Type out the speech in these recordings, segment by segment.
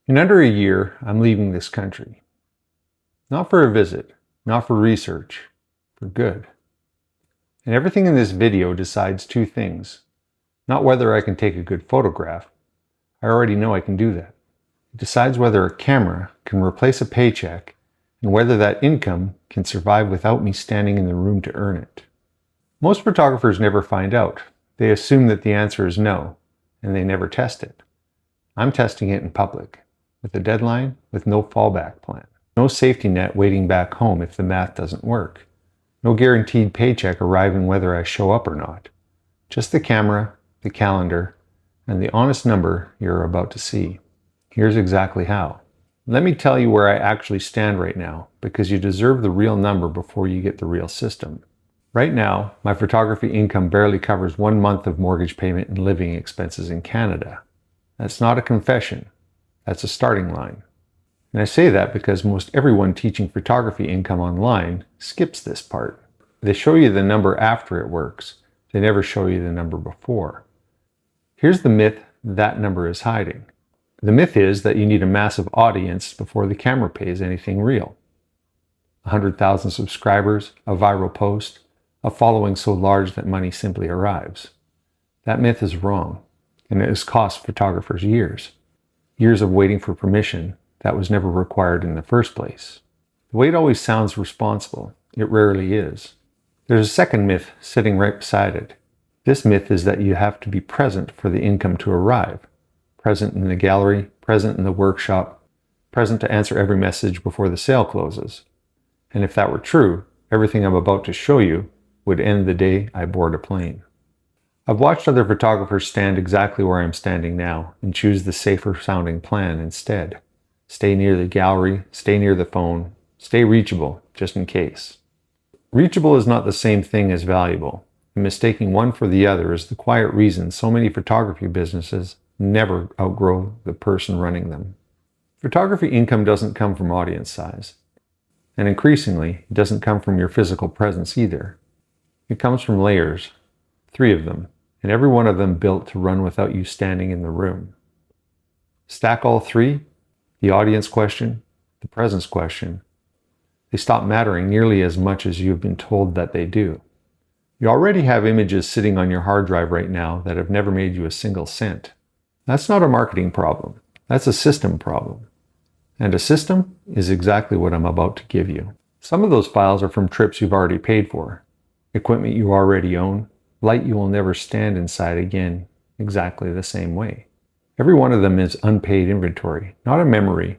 In under a year, I'm leaving this country. Not for a visit, not for research, for good. And everything in this video decides two things. Not whether I can take a good photograph. I already know I can do that. It decides whether a camera can replace a paycheck and whether that income can survive without me standing in the room to earn it. Most photographers never find out. They assume that the answer is no, and they never test it. I'm testing it in public, with a deadline, with no fallback plan. No safety net waiting back home if the math doesn't work. No guaranteed paycheck arriving whether I show up or not. Just the camera, the calendar, and the honest number you're about to see. Here's exactly how. Let me tell you where I actually stand right now, because you deserve the real number before you get the real system. Right now, my photography income barely covers 1 month of mortgage payment and living expenses in Canada. That's not a confession. That's a starting line. And I say that because most everyone teaching photography income online skips this part. They show you the number after it works. They never show you the number before. Here's the myth that number is hiding. The myth is that you need a massive audience before the camera pays anything real. 100,000 subscribers, a viral post, a following so large that money simply arrives. That myth is wrong, and it has cost photographers years. Years of waiting for permission that was never required in the first place. The wait always sounds responsible. It rarely is. There's a second myth sitting right beside it. This myth is that you have to be present for the income to arrive. Present in the gallery, present in the workshop, present to answer every message before the sale closes. And if that were true, everything I'm about to show you would end the day I board a plane. I've watched other photographers stand exactly where I'm standing now and choose the safer sounding plan instead. Stay near the gallery, stay near the phone, stay reachable, just in case. Reachable is not the same thing as valuable, and mistaking one for the other is the quiet reason so many photography businesses never outgrow the person running them. Photography income doesn't come from audience size, and increasingly, it doesn't come from your physical presence either. It comes from layers, 3 of them, and every one of them built to run without you standing in the room. Stack all 3, the audience question, the presence question, they stop mattering nearly as much as you have been told that they do. You already have images sitting on your hard drive right now that have never made you a single cent. That's not a marketing problem. That's a system problem. And a system is exactly what I'm about to give you. Some of those files are from trips you've already paid for, equipment you already own, light you will never stand inside again exactly the same way. Every one of them is unpaid inventory, not a memory,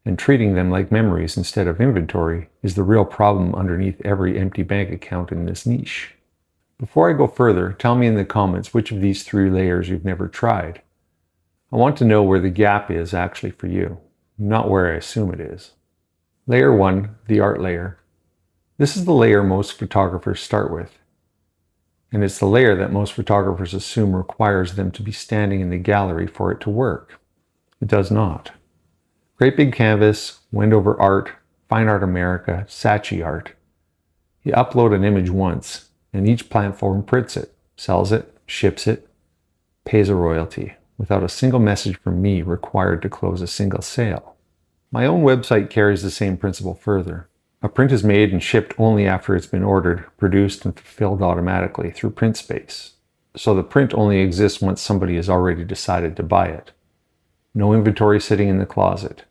and treating them like memories instead of inventory is the real problem underneath every empty bank account in this niche. Before I go further, tell me in the comments which of these 3 layers you've never tried. I want to know where the gap is actually for you, not where I assume it is. Layer 1, the art layer. This is the layer most photographers start with. And it's the layer that most photographers assume requires them to be standing in the gallery for it to work. It does not. Great Big Canvas, Wendover Art, Fine Art America, Saatchi Art. You upload an image once, and each platform prints it, sells it, ships it, pays a royalty, without a single message from me required to close a single sale. My own website carries the same principle further. A print is made and shipped only after it's been ordered, produced, and fulfilled automatically through PrintSpace. So the print only exists once somebody has already decided to buy it. No inventory sitting in the closet.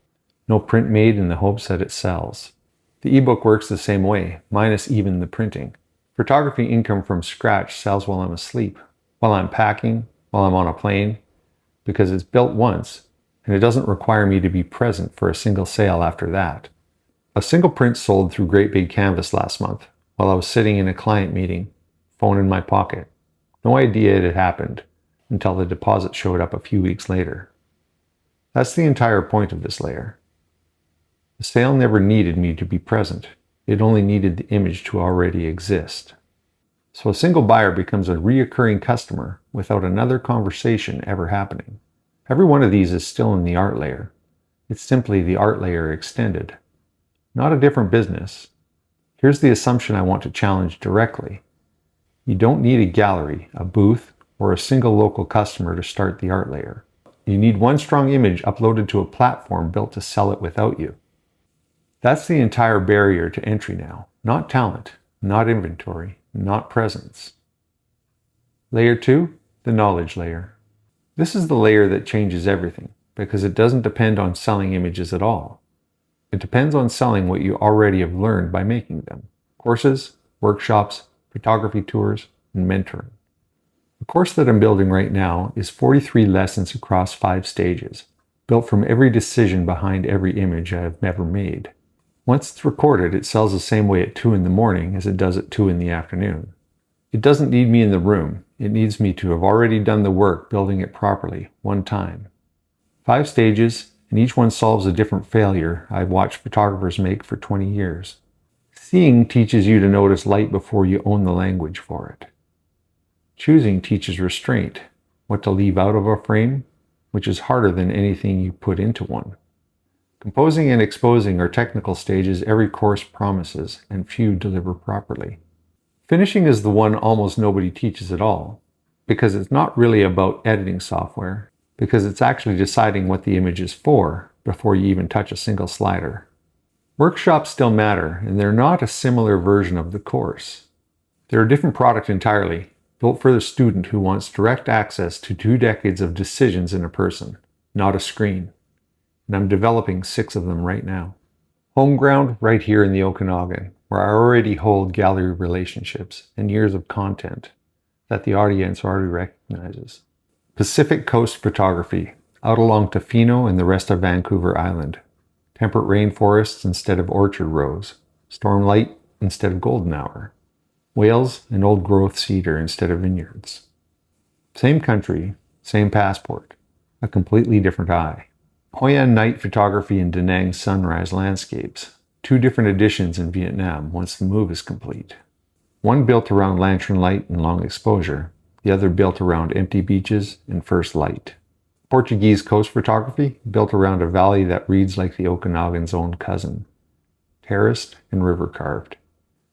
No print made in the hopes that it sells. The ebook works the same way, minus even the printing. Photography income from scratch sells while I'm asleep, while I'm packing, while I'm on a plane, because it's built once, and it doesn't require me to be present for a single sale after that. A single print sold through Great Big Canvas last month, while I was sitting in a client meeting, phone in my pocket. No idea it had happened, until the deposit showed up a few weeks later. That's the entire point of this layer. The sale never needed me to be present. It only needed the image to already exist. So a single buyer becomes a reoccurring customer without another conversation ever happening. Every one of these is still in the art layer. It's simply the art layer extended. Not a different business. Here's the assumption I want to challenge directly. You don't need a gallery, a booth, or a single local customer to start the art layer. You need one strong image uploaded to a platform built to sell it without you. That's the entire barrier to entry now. Not talent, not inventory, not presence. Layer 2, the knowledge layer. This is the layer that changes everything because it doesn't depend on selling images at all. It depends on selling what you already have learned by making them. Courses, workshops, photography tours, and mentoring. The course that I'm building right now is 43 lessons across 5 stages, built from every decision behind every image I have ever made. Once it's recorded, it sells the same way at 2 in the morning as it does at 2 in the afternoon. It doesn't need me in the room. It needs me to have already done the work building it properly, one time. 5 stages, and each one solves a different failure I've watched photographers make for 20 years. Seeing teaches you to notice light before you own the language for it. Choosing teaches restraint, what to leave out of a frame, which is harder than anything you put into one. Composing and exposing are technical stages every course promises, and few deliver properly. Finishing is the one almost nobody teaches at all, because it's not really about editing software, because it's actually deciding what the image is for before you even touch a single slider. Workshops still matter, and they're not a similar version of the course. They're a different product entirely, built for the student who wants direct access to 2 decades of decisions in a person, not a screen. And I'm developing 6 of them right now. Home ground right here in the Okanagan, where I already hold gallery relationships and years of content that the audience already recognizes. Pacific Coast photography, out along Tofino and the rest of Vancouver Island. Temperate rainforests instead of orchard rows. Storm light instead of golden hour. Whales and old growth cedar instead of vineyards. Same country, same passport, a completely different eye. Hoi An night photography and Da Nang sunrise landscapes. 2 different editions in Vietnam once the move is complete. One built around lantern light and long exposure, the other built around empty beaches and first light. Portuguese coast photography built around a valley that reads like the Okanagan's own cousin, terraced and river carved.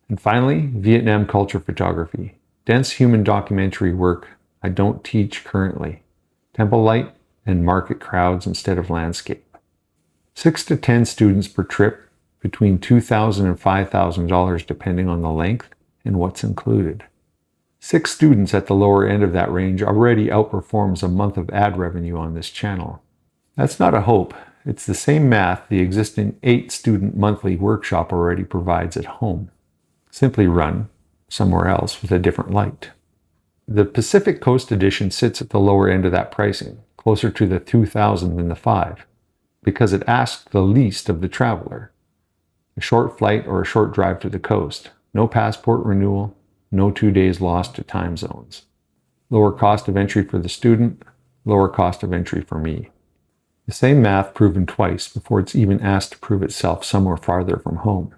And finally, Vietnam culture photography, dense human documentary work I don't teach currently, temple light and market crowds instead of landscape. 6 to 10 students per trip, between $2,000 and $5,000 depending on the length and what's included. 6 students at the lower end of that range already outperforms a month of ad revenue on this channel. That's not a hope, it's the same math the existing 8-student monthly workshop already provides at home. Simply run somewhere else with a different light. The Pacific Coast edition sits at the lower end of that pricing, closer to the $2,000 than the $5,000, because it asks the least of the traveler. A short flight or a short drive to the coast, no passport renewal, no 2 days lost to time zones. Lower cost of entry for the student, lower cost of entry for me. The same math proven twice before it's even asked to prove itself somewhere farther from home.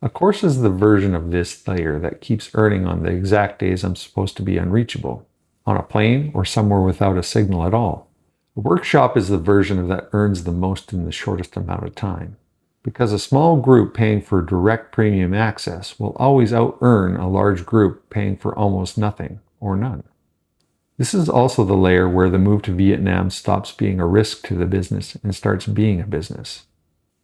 A course is the version of this layer that keeps earning on the exact days I'm supposed to be unreachable, on a plane or somewhere without a signal at all. A workshop is the version of that earns the most in the shortest amount of time, because a small group paying for direct premium access will always out-earn a large group paying for almost nothing or none. This is also the layer where the move to Vietnam stops being a risk to the business and starts being a business.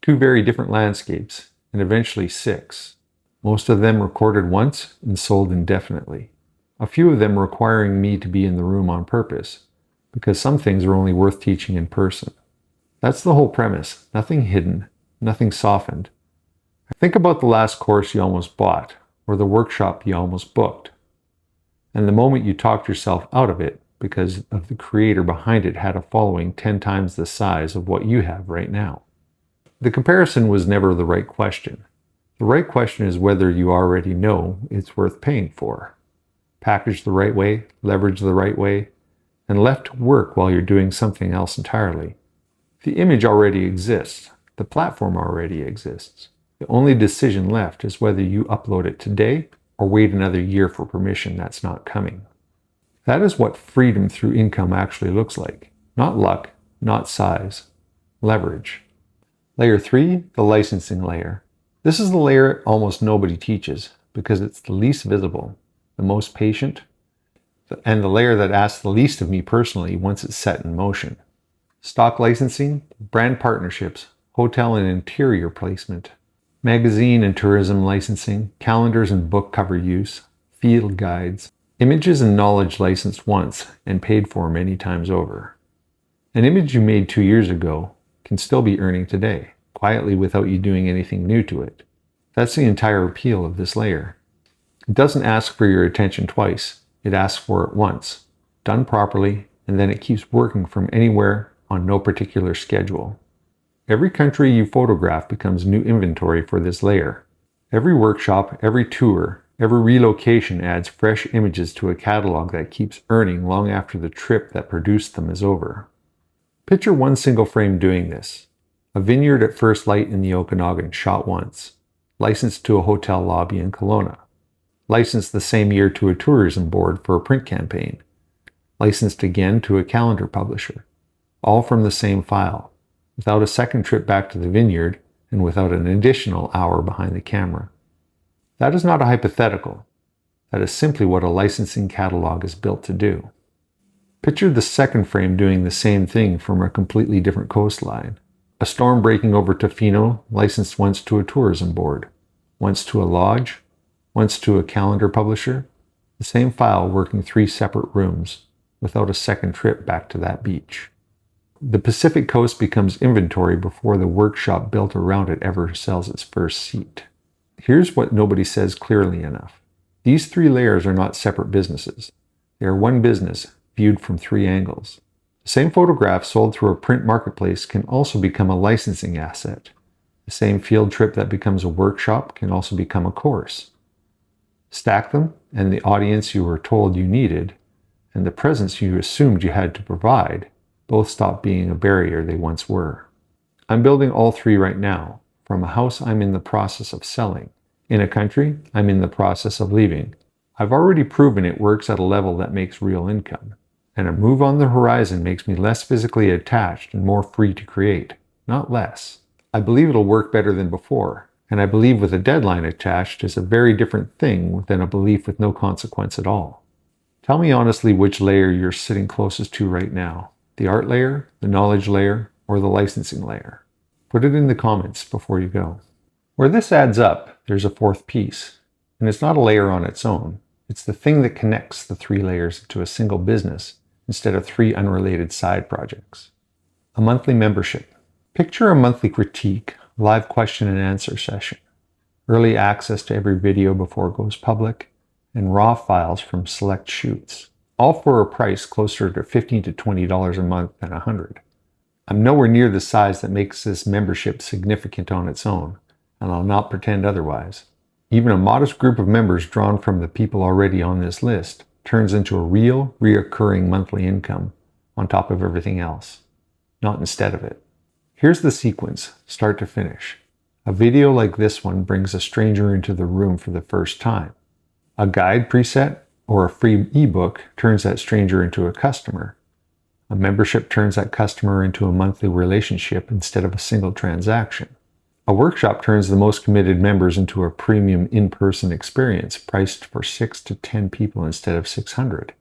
2 very different landscapes, and eventually 6. Most of them recorded once and sold indefinitely. A few of them requiring me to be in the room on purpose, because some things are only worth teaching in person. That's the whole premise, nothing hidden, nothing softened. Think about the last course you almost bought, or the workshop you almost booked, and the moment you talked yourself out of it because of the creator behind it had a following 10 times the size of what you have right now. The comparison was never the right question. The right question is whether you already know it's worth paying for. Packaged the right way, leveraged the right way, and left to work while you're doing something else entirely. The image already exists. The platform already exists. The only decision left is whether you upload it today or wait another year for permission that's not coming. That is what freedom through income actually looks like. Not luck, not size. Leverage. Layer 3, the licensing layer. This is the layer almost nobody teaches because it's the least visible, the most patient, and the layer that asks the least of me personally once it's set in motion. stock licensing, brand partnerships, hotel and interior placement, magazine and tourism licensing, calendars and book cover use, field guides, images and knowledge licensed once and paid for many times over. An image you made 2 years ago can still be earning today, quietly without you doing anything new to it. That's the entire appeal of this layer. It doesn't ask for your attention twice, it asks for it once, done properly, and then it keeps working from anywhere on no particular schedule. Every country you photograph becomes new inventory for this layer. Every workshop, every tour, every relocation adds fresh images to a catalog that keeps earning long after the trip that produced them is over. Picture one single frame doing this. A vineyard at first light in the Okanagan shot once, licensed to a hotel lobby in Kelowna, licensed the same year to a tourism board for a print campaign, licensed again to a calendar publisher, all from the same file, without a second trip back to the vineyard and without an additional hour behind the camera. That is not a hypothetical. That is simply what a licensing catalog is built to do. Picture the second frame doing the same thing from a completely different coastline. A storm breaking over Tofino, licensed once to a tourism board, once to a lodge, once to a calendar publisher, the same file working 3 separate rooms, without a second trip back to that beach. The Pacific Coast becomes inventory before the workshop built around it ever sells its first seat. Here's what nobody says clearly enough. These 3 layers are not separate businesses. They are one business, viewed from 3 angles. The same photograph sold through a print marketplace can also become a licensing asset. The same field trip that becomes a workshop can also become a course. Stack them, and the audience you were told you needed, and the presence you assumed you had to provide, both stop being a barrier they once were. I'm building all 3 right now, from a house I'm in the process of selling. In a country I'm in the process of leaving. I've already proven it works at a level that makes real income. And a move on the horizon makes me less physically attached and more free to create, not less. I believe it'll work better than before, and I believe with a deadline attached is a very different thing than a belief with no consequence at all. Tell me honestly which layer you're sitting closest to right now, the art layer, the knowledge layer, or the licensing layer. Put it in the comments before you go. Where this adds up, there's a 4th piece, and it's not a layer on its own. It's the thing that connects the 3 layers into a single business instead of 3 unrelated side projects. A monthly membership. Picture a monthly critique, live question and answer session, early access to every video before it goes public, and raw files from select shoots, all for a price closer to $15 to $20 a month than $100. I'm nowhere near the size that makes this membership significant on its own, and I'll not pretend otherwise. Even a modest group of members drawn from the people already on this list turns into a real, reoccurring monthly income on top of everything else, not instead of it. Here's the sequence, start to finish. A video like this one brings a stranger into the room for the first time. A guide preset or a free ebook turns that stranger into a customer. A membership turns that customer into a monthly relationship instead of a single transaction. A workshop turns the most committed members into a premium in-person experience priced for 6 to 10 people instead of 600.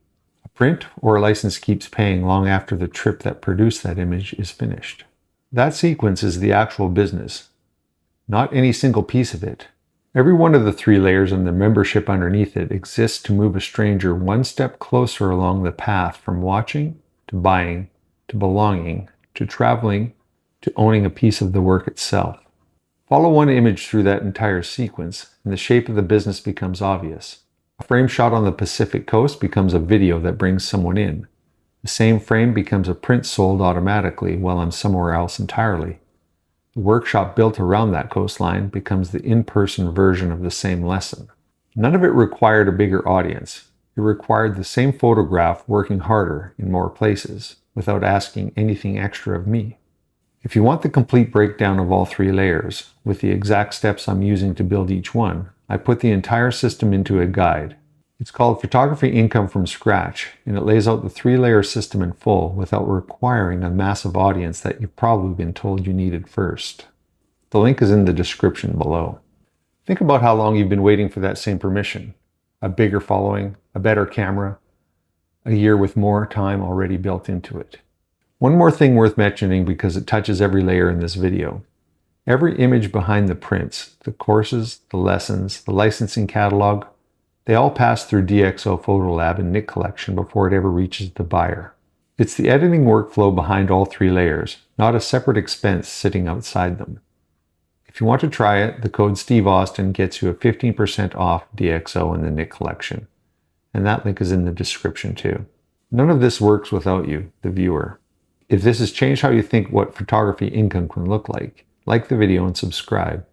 A print or a license keeps paying long after the trip that produced that image is finished. That sequence is the actual business, not any single piece of it. Every one of the 3 layers and the membership underneath it exists to move a stranger one step closer along the path from watching to buying to belonging to traveling to owning a piece of the work itself. Follow one image through that entire sequence, and the shape of the business becomes obvious. A frame shot on the Pacific Coast becomes a video that brings someone in. The same frame becomes a print sold automatically while I'm somewhere else entirely. The workshop built around that coastline becomes the in-person version of the same lesson. None of it required a bigger audience. It required the same photograph working harder in more places, without asking anything extra of me. If you want the complete breakdown of all 3 layers, with the exact steps I'm using to build each one, I put the entire system into a guide. It's called Photography Income from Scratch, and it lays out the 3-layer system in full without requiring a massive audience that you've probably been told you needed first. The link is in the description below. Think about how long you've been waiting for that same permission. A bigger following, a better camera, a year with more time already built into it. One more thing worth mentioning because it touches every layer in this video. Every image behind the prints, the courses, the lessons, the licensing catalog, they all pass through DxO Photo Lab and Nik Collection before it ever reaches the buyer. It's the editing workflow behind all three layers, not a separate expense sitting outside them. If you want to try it, the code SteveAustin gets you a 15% off DxO and the Nik Collection. And that link is in the description too. None of this works without you, the viewer. If this has changed how you think what photography income can look like the video and subscribe.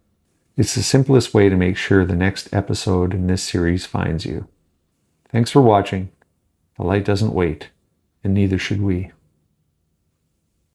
It's the simplest way to make sure the next episode in this series finds you. Thanks for watching. The light doesn't wait, and neither should we.